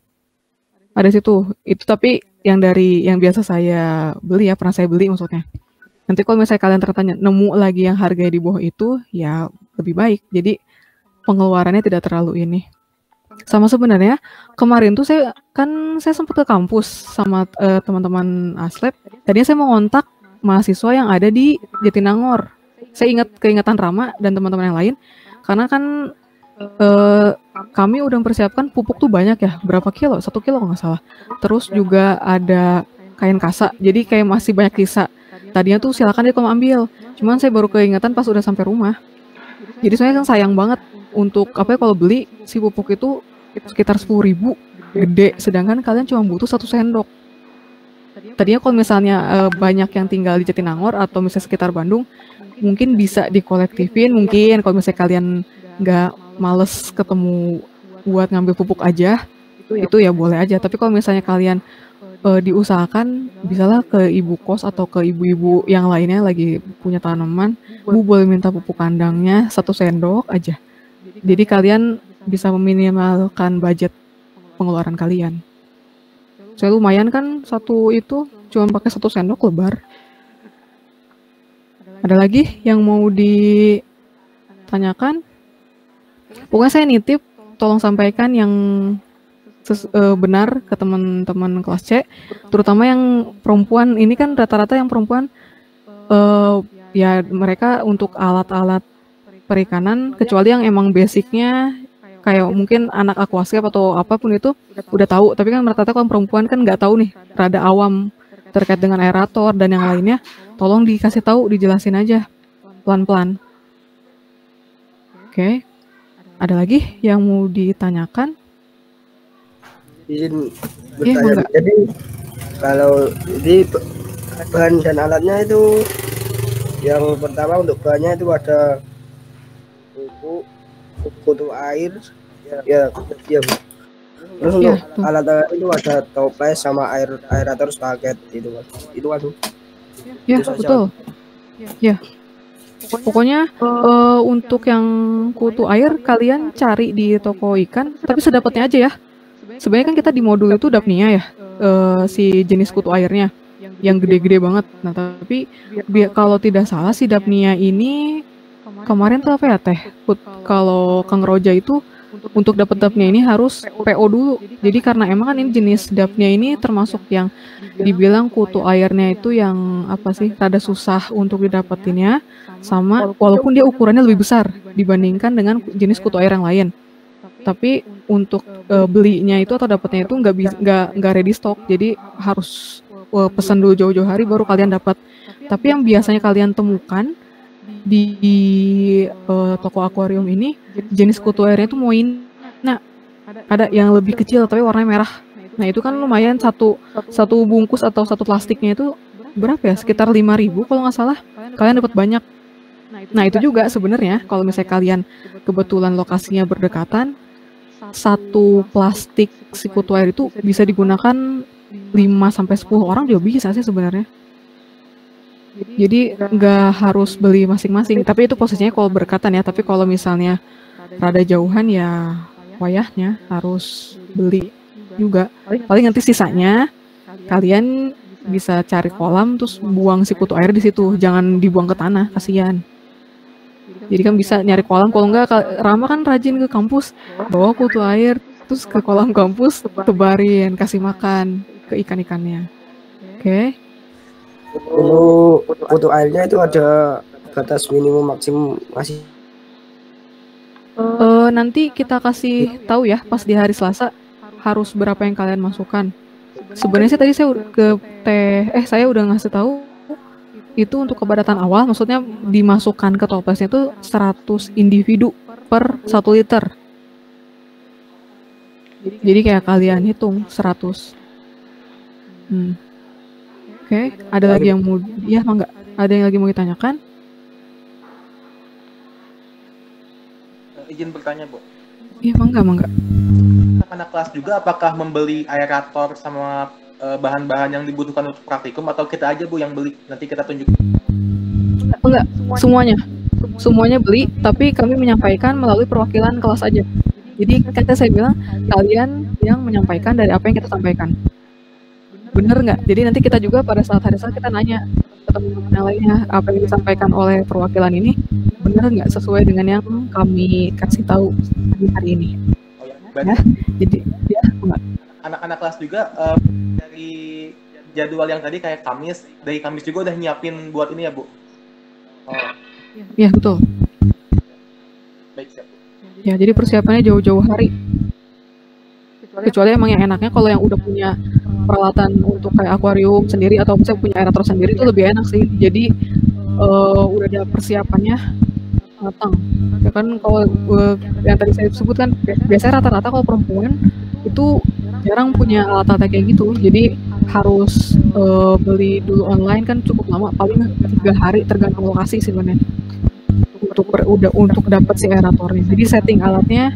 Ada situ. Itu tapi yang biasa saya beli ya, pernah saya beli maksudnya. Nanti kalau misalnya kalian tertanya nemu lagi yang harganya di bawah itu, ya lebih baik. Jadi pengeluarannya tidak terlalu ini. Sama sebenarnya kemarin tuh saya sempat ke kampus sama teman-teman Aslab. Tadinya saya mau ngontak mahasiswa yang ada di Jatinangor. Saya keingatan Rama dan teman-teman yang lain, karena kan kami udah mempersiapkan pupuk tuh banyak ya, berapa kilo? 1 kilo kalau nggak salah. Terus juga ada kain kasa, jadi kayak masih banyak sisa. Tadinya tuh silakan dia kamu ambil, cuman saya baru keingatan pas udah sampai rumah. Jadi saya kan sayang banget untuk kalau beli si pupuk itu sekitar 10.000, gede, sedangkan kalian cuma butuh 1 sendok. Tadinya kalau misalnya banyak yang tinggal di Jatinangor atau misalnya sekitar Bandung, mungkin bisa dikolektifin, mungkin kalau misalnya kalian nggak males ketemu buat ngambil pupuk aja, itu ya boleh aja. Tapi kalau misalnya kalian diusahakan, bisalah ke ibu kos atau ke ibu-ibu yang lainnya lagi punya tanaman, Bu boleh minta pupuk kandangnya 1 sendok aja. Jadi kalian bisa meminimalkan budget pengeluaran kalian. Saya lumayan kan satu itu cuma pakai 1 sendok lebar. Ada lagi yang mau ditanyakan? Pokoknya saya nitip, tolong sampaikan yang benar ke teman-teman kelas C, terutama yang perempuan. Ini kan rata-rata yang perempuan ya mereka untuk alat-alat perikanan, kecuali yang emang basicnya kayak mungkin anak aquascape atau apapun itu udah tahu. Tapi kan rata-rata kalau perempuan kan nggak tahu nih, rada awam terkait dengan aerator dan yang lainnya. Tolong dikasih tahu, dijelasin aja pelan-pelan. Oke. Ada lagi yang mau ditanyakan? Izin bertanya. Jadi kalau di bahan dan alatnya itu, yang pertama untuk bahannya itu ada pupuk, kutu air, ya. Terus untuk alat-alat itu ada toples sama aerator sepaket itu kan. Ya, betul. Ya. Pokoknya untuk yang kutu air kalian cari di toko ikan, tapi sedapatnya aja ya. Sebenarnya kan kita di modul itu dapnia ya, si jenis kutu airnya yang gede-gede banget. Nah tapi kalau tidak salah si dapnia ini kemarin tuh apa ya Teh? Kalau Kang Roja itu untuk dapat dapnia ini harus PO dulu. Jadi karena emang kan ini jenis dapnia ini termasuk yang dibilang kutu airnya itu yang apa sih, rada susah untuk didapetinnya, sama walaupun dia ukurannya lebih besar dibandingkan dengan jenis kutu air yang lain. Tapi untuk belinya itu atau dapatnya itu nggak ready stock, jadi harus pesan dulu jauh-jauh hari baru kalian dapat. Tapi yang biasanya kalian temukan di toko akuarium ini jenis kutu airnya itu Moina. Ada yang lebih kecil tapi warnanya merah. Nah, itu kan lumayan satu bungkus atau satu plastiknya itu berapa ya? Sekitar 5.000 kalau nggak salah. Kalian dapat banyak. Nah, itu juga sebenarnya kalau misalnya kalian kebetulan lokasinya berdekatan, satu plastik sikutu air itu bisa digunakan 5 sampai 10 orang juga bisa sih sebenarnya. Jadi nggak harus beli masing-masing, tapi itu posisinya kalau berdekatan ya. Tapi kalau misalnya rada jauhan ya wayahnya harus beli juga. Paling nanti sisanya kalian bisa cari kolam terus buang si kutu air di situ, jangan dibuang ke tanah, kasihan. Jadi kan bisa nyari kolam, kalau enggak Rama kan rajin ke kampus, bawa kutu air terus ke kolam kampus tebarin, kasih makan ke ikan-ikannya. Oke. Dulu kutu airnya itu ada batas minimum maksimum masih. Nanti kita kasih tahu ya pas di hari Selasa harus berapa yang kalian masukkan. Sebenarnya sih tadi saya udah ngasih tahu itu untuk kepadatan awal, maksudnya dimasukkan ke toplesnya itu 100 individu per 1 liter. Jadi kayak kalian hitung 100. Oke, ada lagi yang mau enggak? Ada yang lagi mau ditanyakan? Izin bertanya, Bu. Iya, mangga. Anak kelas juga apakah membeli aerator sama bahan-bahan yang dibutuhkan untuk praktikum, atau kita aja, Bu, yang beli? Nanti kita tunjukin. Enggak, semuanya beli, tapi kami menyampaikan melalui perwakilan kelas aja. Jadi kata saya bilang, kalian yang menyampaikan dari apa yang kita sampaikan. Bener nggak? Jadi nanti kita juga pada saat hari Selasa kita nanya ke teman-teman yang lainnya, apa yang disampaikan oleh perwakilan ini bener nggak sesuai dengan yang kami kasih tahu di hari ini. Oh ya, ya, jadi ya enggak. Anak-anak kelas juga dari jadwal yang tadi kayak dari Kamis juga udah nyiapin buat ini ya, Bu? Oh. Ya, betul. Baik, siap. Ya, jadi persiapannya jauh-jauh hari. Kecuali emang yang enaknya kalau yang udah punya peralatan untuk kayak akuarium sendiri atau misalnya punya aerator sendiri itu lebih enak sih. Jadi udah ada persiapannya matang. Ya kan kalau yang tadi saya sebut kan biasanya rata-rata kalau perempuan itu jarang punya alat-alat kayak gitu. Jadi harus beli dulu online kan cukup lama, paling 3 hari tergantung lokasi sih sebenarnya. Untuk dapat si aeratornya. Jadi setting alatnya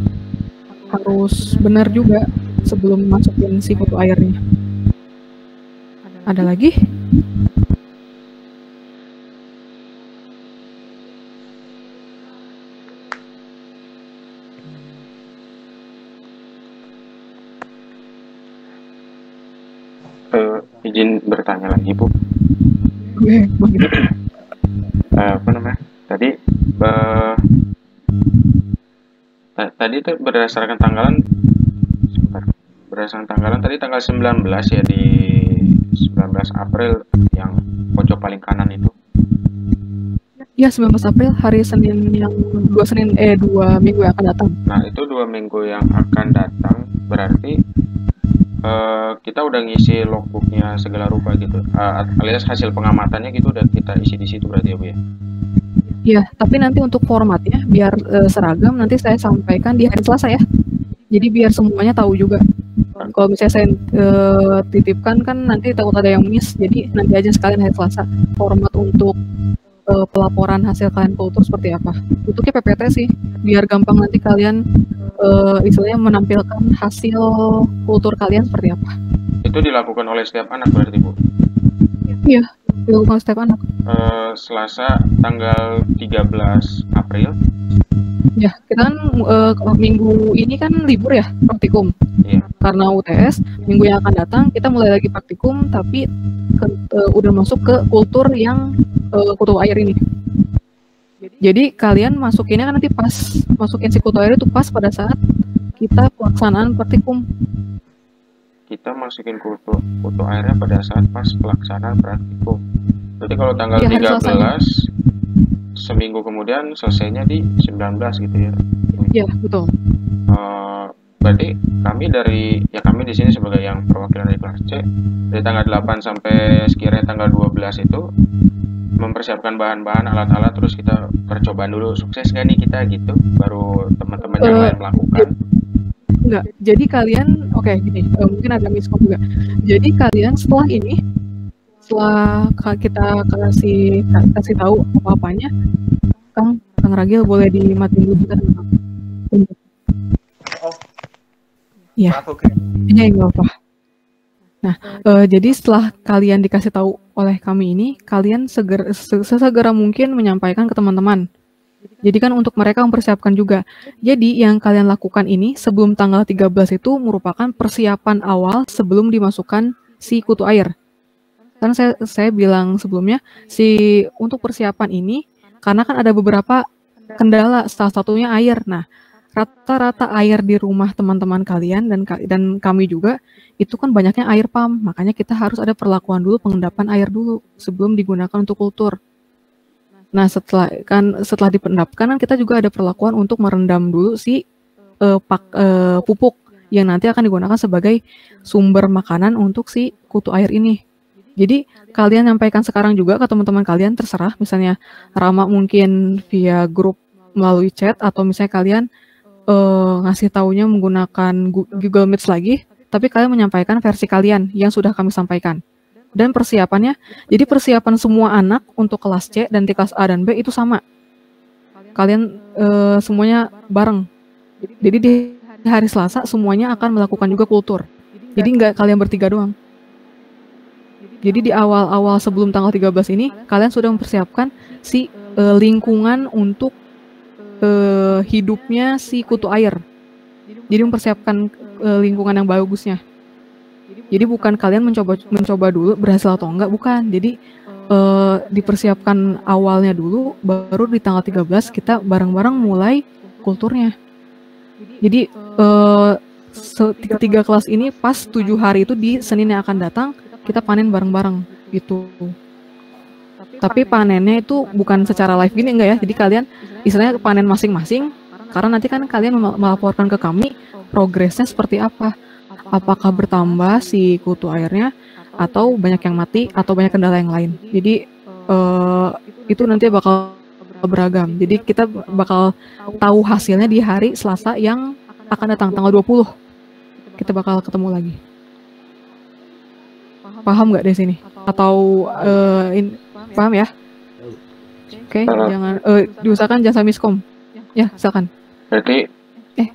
harus benar juga sebelum masukin si kutu airnya. Ada lagi? Izin bertanya lagi, Bu. Apa namanya? Tadi itu berdasarkan tanggalan tadi tanggal 19 ya, di 19 April yang pojok paling kanan itu. Ya, 19 April hari Senin yang 2 minggu yang akan datang. Nah, itu 2 minggu yang akan datang berarti kita udah ngisi logbooknya segala rupa gitu, alias hasil pengamatannya gitu udah kita isi di situ berarti ya, Bu ya? Iya, tapi nanti untuk formatnya biar seragam nanti saya sampaikan di hari Selasa ya. Jadi biar semuanya tahu juga. Kalau misalnya saya titipkan kan nanti takut ada yang miss, jadi nanti aja sekalian hari Selasa format untuk pelaporan hasil kalian kultur seperti apa. Bentuknya PPT sih, biar gampang nanti kalian istilahnya menampilkan hasil kultur kalian seperti apa. Itu dilakukan oleh setiap anak berarti, Bu? Iya, dilakukan oleh setiap anak. Selasa tanggal 13 April. Ya, kita kan minggu ini kan libur ya, praktikum. Iya. Karena UTS, minggu yang akan datang kita mulai lagi praktikum, tapi udah masuk ke kultur yang kutu air ini. Jadi kalian masukinnya kan nanti pas masukin si kutu air itu pas pada saat kita pelaksanaan praktikum. Kita masukin kutu airnya pada saat pas pelaksanaan praktikum. Berarti kalau tanggal 13 seminggu kemudian selesainya di 19 gitu ya? Iya, betul. Berarti kami di sini sebagai yang perwakilan dari kelas C, dari tanggal 8 sampai sekiranya tanggal 12 itu mempersiapkan bahan-bahan, alat-alat, terus kita percobaan dulu sukses nggak nih kita gitu, baru teman-teman yang lain melakukan. Enggak. Jadi kalian oke gini, mungkin ada miskom juga. Jadi kalian setelah ini, setelah kita kasih tahu apa-apanya, Kang Ragil boleh dimatiin dulu bentar. Oh, Iya. maaf, oke. Iya, nggak apa. Nah, jadi setelah kalian dikasih tahu oleh kami ini, kalian sesegera mungkin menyampaikan ke teman-teman. Jadi kan untuk mereka mempersiapkan juga. Jadi yang kalian lakukan ini sebelum tanggal 13 itu merupakan persiapan awal sebelum dimasukkan si kutu air. Kan saya bilang sebelumnya, untuk persiapan ini, karena kan ada beberapa kendala, salah satunya air. Nah, rata-rata air di rumah teman-teman kalian dan kami juga, itu kan banyaknya air pump. Makanya kita harus ada perlakuan dulu, pengendapan air dulu, sebelum digunakan untuk kultur. Nah, setelah dipendapkan kan kita juga ada perlakuan untuk merendam dulu si pupuk yang nanti akan digunakan sebagai sumber makanan untuk si kutu air ini. Jadi kalian nyampaikan sekarang juga ke teman-teman kalian, terserah, misalnya Rama mungkin via grup melalui chat, atau misalnya kalian ngasih taunya menggunakan Google Meet lagi, tapi kalian menyampaikan versi kalian yang sudah kami sampaikan. Dan persiapannya, jadi persiapan semua anak untuk kelas C dan di kelas A dan B itu sama. Kalian semuanya bareng. Jadi di hari Selasa semuanya akan melakukan juga kultur. Jadi nggak kalian bertiga doang. Jadi di awal-awal sebelum tanggal 13 ini, kalian sudah mempersiapkan si lingkungan untuk hidupnya si kutu air. Jadi mempersiapkan lingkungan yang bagusnya. Jadi bukan kalian mencoba dulu berhasil atau enggak, bukan. Jadi dipersiapkan awalnya dulu, baru di tanggal 13 kita bareng-bareng mulai kulturnya. Jadi ketiga kelas ini pas 7 hari itu di Senin yang akan datang kita panen bareng-bareng gitu. Tapi panennya itu bukan secara live gini, enggak ya. Jadi kalian istilahnya panen masing-masing, karena nanti kan kalian melaporkan ke kami progresnya seperti apa. Apakah bertambah si kutu airnya, atau banyak yang mati, atau banyak kendala yang lain. Jadi itu nanti bakal beragam. Jadi kita bakal tahu hasilnya di hari Selasa yang akan datang, tanggal 20. Kita bakal ketemu lagi. Paham nggak dari sini? Atau paham ya? Oke, jangan diusahakan jangan miskom. Ya, silakan. Berarti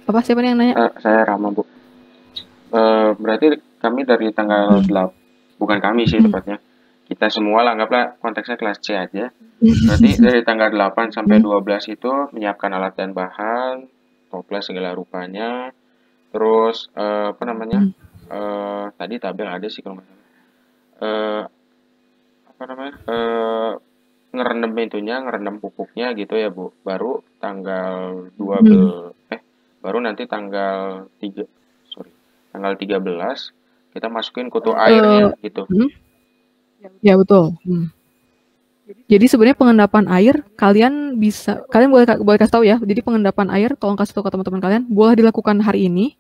apa, siapa nih yang nanya? Saya Rama, Bu. Berarti kami dari tanggal 8, bukan kami sih tepatnya, kita semua lah, anggaplah konteksnya kelas C aja. Berarti dari tanggal 8 sampai 12 itu menyiapkan alat dan bahan, toples segala rupanya, terus tadi tabel ada sih kalau nggak salah, ngerendam pintunya, ngerendam pupuknya gitu ya, Bu. Baru tanggal 12 baru nanti tanggal 13 kita masukin kutu airnya gitu. Ya betul. Jadi sebenarnya pengendapan air kalian boleh kasih tahu ya. Jadi pengendapan air tolong kasih tahu ke teman-teman kalian, boleh dilakukan hari ini,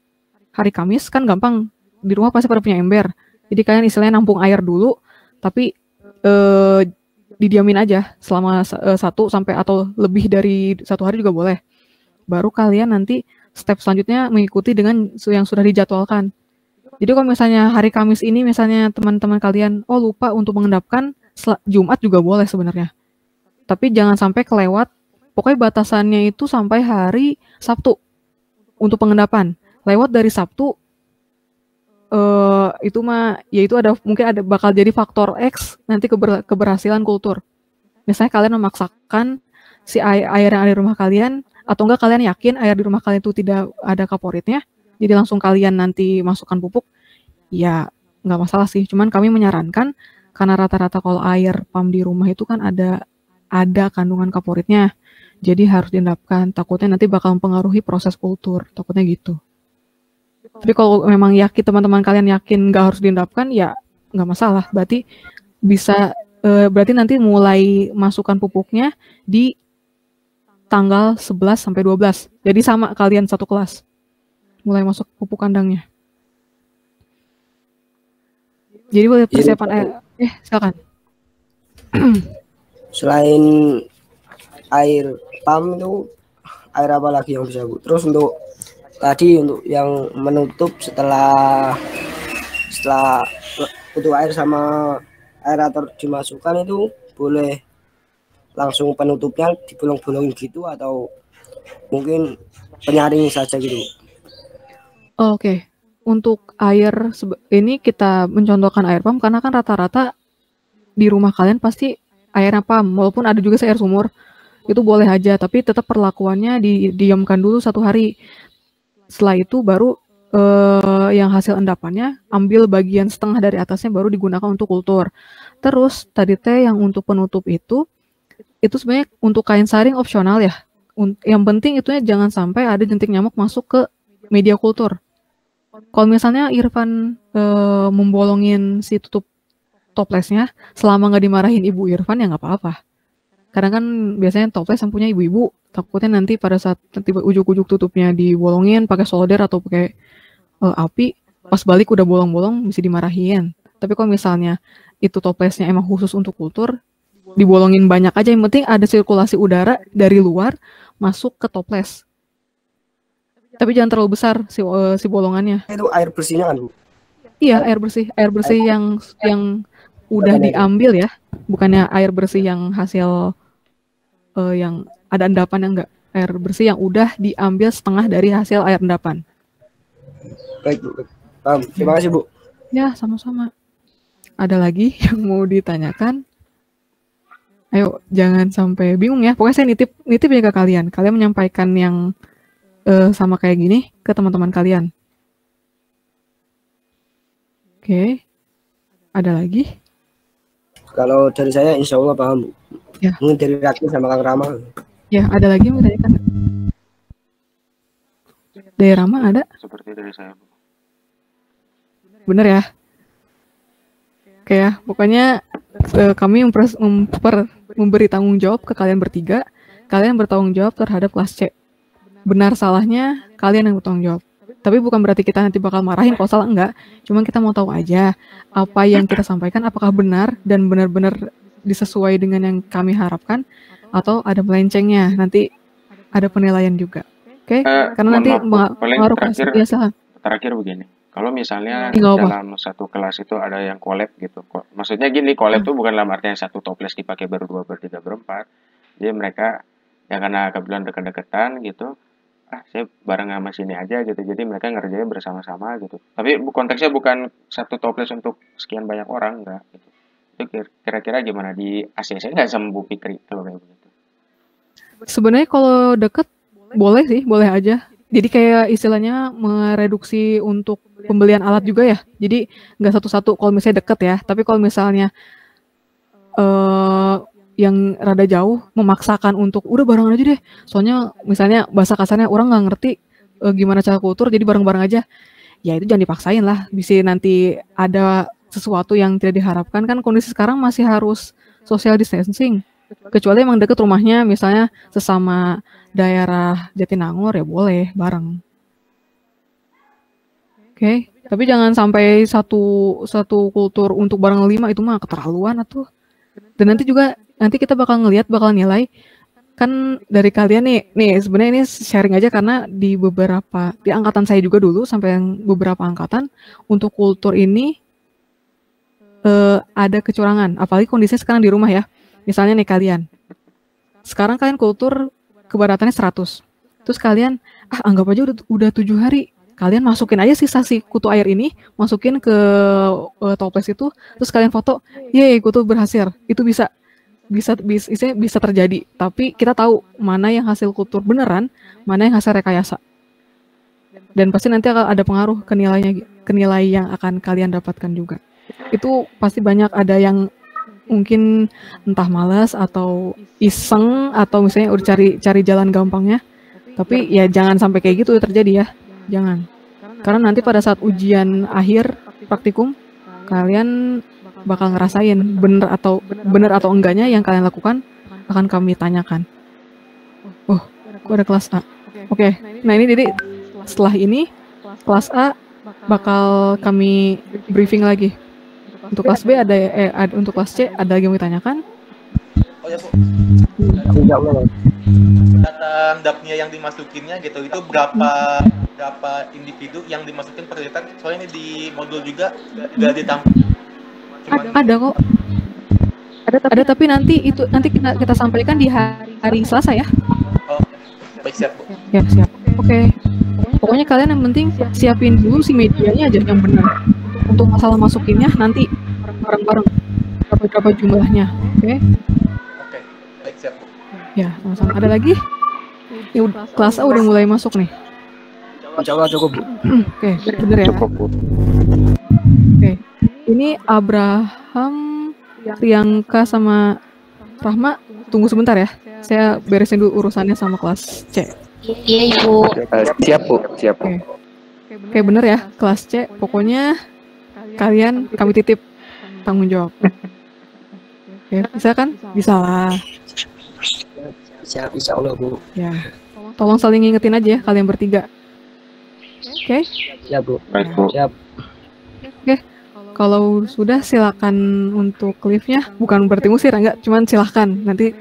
hari Kamis, kan gampang. Di rumah pasti pada punya ember. Jadi kalian istilahnya nampung air dulu, tapi didiamin aja selama 1 sampai atau lebih dari 1 hari juga boleh. Baru kalian nanti step selanjutnya mengikuti dengan yang sudah dijadwalkan. Jadi kalau misalnya hari Kamis ini misalnya teman-teman kalian lupa untuk mengendapkan, Jumat juga boleh sebenarnya. Tapi jangan sampai kelewat. Pokoknya batasannya itu sampai hari Sabtu untuk pengendapan. Lewat dari Sabtu itu mah yaitu mungkin bakal jadi faktor X nanti keberhasilan kultur. Misalnya kalian memaksakan si air yang ada di rumah kalian, atau enggak kalian yakin air di rumah kalian itu tidak ada kaporitnya, jadi langsung kalian nanti masukkan pupuk, ya nggak masalah sih. Cuman kami menyarankan, karena rata-rata kalau air pump di rumah itu kan ada kandungan kaporitnya, jadi harus diendapkan. Takutnya nanti bakal mempengaruhi proses kultur, takutnya gitu. Tapi kalau memang yakin teman-teman kalian yakin nggak harus diendapkan, ya nggak masalah. Berarti nanti mulai masukkan pupuknya di tanggal 11 sampai 12. Jadi sama kalian satu kelas. Mulai masuk pupuk kandangnya. Jadi boleh persiapan air. Silakan. Selain air pump itu air apa lagi yang bisa, Bu? Terus untuk tadi untuk yang menutup setelah butuh air sama aerator dimasukkan itu boleh langsung penutupnya dibolong-bolongin gitu atau mungkin penyaring saja gitu. Oke. Untuk air ini kita mencontohkan air pump karena kan rata-rata di rumah kalian pasti airnya pump, walaupun ada juga air sumur itu boleh aja, tapi tetap perlakuannya didiamkan dulu 1 hari. Setelah itu baru yang hasil endapannya ambil bagian setengah dari atasnya baru digunakan untuk kultur. Terus tadi yang untuk penutup itu sebenarnya untuk kain saring opsional ya. Yang penting itunya jangan sampai ada jentik nyamuk masuk ke media kultur. Kalau misalnya Irfan membolongin si tutup toplesnya, selama nggak dimarahin Ibu Irfan ya nggak apa-apa. Karena kan biasanya toples yang punya ibu-ibu, takutnya nanti pada saat tiba ujuk-ujuk tutupnya dibolongin pakai solder atau pakai api, pas balik udah bolong-bolong bisa dimarahin. Tapi kalau misalnya itu toplesnya emang khusus untuk kultur, dibolongin banyak aja, yang penting ada sirkulasi udara dari luar masuk ke toples. Tapi jangan terlalu besar si bolongannya. Itu air bersihnya kan, Bu? Iya, air bersih yang udah diambil ya, bukannya air bersih yang hasil yang ada endapan, yang enggak. Air bersih yang udah diambil setengah dari hasil air endapan. Baik, Bu. Terima kasih, Bu. Ya, sama-sama. Ada lagi yang mau ditanyakan? Ayo, jangan sampai bingung ya. Pokoknya saya nitip ya ke kalian. Kalian menyampaikan yang sama kayak gini ke teman-teman kalian. Oke. Ada lagi? Kalau dari saya insya Allah paham, Bu. Ya. Mungkin dari Rakin sama Kang Rama. Ya, ada lagi mau tanyakan? Dari Rama ada? Seperti dari saya, Bu. Bener ya? Oke ya, pokoknya kami memberi tanggung jawab ke kalian bertiga. Kalian bertanggung jawab terhadap kelas C. Benar salahnya kalian yang bertanggung jawab. Tapi bukan berarti kita nanti bakal marahin kalau salah, enggak. Cuma kita mau tahu aja apa yang kita sampaikan apakah benar dan benar-benar disesuai dengan yang kami harapkan atau ada melencengnya. Nanti ada penilaian juga. Oke? Karena nanti mengaruh ke biasa. Terakhir begini. Kalau misalnya dalam satu kelas itu ada yang collab gitu. Maksudnya gini, collab itu bukan dalam artinya satu toples dipakai berdua, bertiga, berempat. Jadi mereka yang karena kebetulan dekat-dekatan gitu, saya bareng sama sini aja gitu, jadi mereka ngerjain bersama-sama gitu. Tapi konteksnya bukan satu toples untuk sekian banyak orang, enggak gitu. Itu kira-kira gimana di ACC nggak sama Bu Fikri kalau kayak begitu? Sebenarnya kalau deket boleh sih, boleh aja. Jadi kayak istilahnya mereduksi untuk pembelian alat juga ya. Jadi nggak satu-satu kalau misalnya deket ya. Tapi kalau misalnya yang rada jauh memaksakan untuk udah barengan aja deh. Soalnya misalnya bahasa kasarnya orang nggak ngerti gimana cara kultur, jadi bareng-bareng aja. Ya itu jangan dipaksain lah. Bisa nanti ada sesuatu yang tidak diharapkan, kan kondisi sekarang masih harus social distancing. Kecuali emang deket rumahnya, misalnya sesama daerah Jatinangor ya boleh bareng. Oke, tapi jangan sampai satu kultur untuk bareng 5 itu mah keterlaluan atuh. Dan nanti kita bakal nilai kan dari kalian nih sebenarnya ini sharing aja karena di angkatan saya juga dulu sampai yang beberapa angkatan untuk kultur ini ada kecurangan, apalagi kondisinya sekarang di rumah ya. Misalnya nih kalian sekarang kultur kebaratannya 100, terus kalian anggap aja udah 7 hari, kalian masukin aja sisa si kutu air ini, masukin ke toples itu, terus kalian foto, kutu berhasil. Itu bisa terjadi, tapi kita tahu mana yang hasil kultur beneran, mana yang hasil rekayasa. Dan pasti nanti akan ada pengaruh ke nilai yang akan kalian dapatkan juga. Itu pasti banyak ada yang mungkin entah malas atau iseng atau misalnya udah cari jalan gampangnya. Tapi ya jangan sampai kayak gitu terjadi ya. Jangan. Karena nanti pada saat ujian akhir praktikum kalian bakal ngerasain bener atau enggaknya yang kalian lakukan akan kami tanyakan. Kok ada kelas A. Oke. Nah ini jadi setelah ini kelas A bakal kami briefing lagi. Untuk kelas B untuk kelas C ada lagi yang mau ditanyakan? Oh ya Bu. Data endapnya yang dimasukinnya gitu itu berapa berapa individu yang dimasukin per liter. Soalnya ini di modul juga nggak ditampilkan. Ada kok. Ada, tapi nanti kita sampaikan di hari Selasa ya. Oh, baik, siap Bu. Ya, siap. Oke. Pokoknya kalian yang penting siapin dulu si medianya aja yang benar. Untuk masalah masukinnya nanti bareng-bareng berapa jumlahnya. Oke. Oke, baik, siap Bu. Ya, sama-sama. Ada lagi? Ya, kelas A udah mulai masuk nih. Insya Allah cukup Bu. Oke, bener ya. Cukup, Bu. Oke. Ini Abraham, Priyanka sama Rahma, tunggu sebentar ya. Saya beresin dulu urusannya sama kelas C. Iya, Ibu. Siap Bu, siap. Oke, bener ya, kelas C. Pokoknya kalian kami titip tanggung jawab. Oke, bisa kan? Bisa lah. Siap, insya Allah Bu. Ya. Tolong saling ngingetin aja ya, kalian bertiga. Oke? Siap Bu. Baik, Bu. Siap. Oke. Kalau sudah silakan untuk live-nya, bukan berarti musir, enggak, cuman silakan. Nanti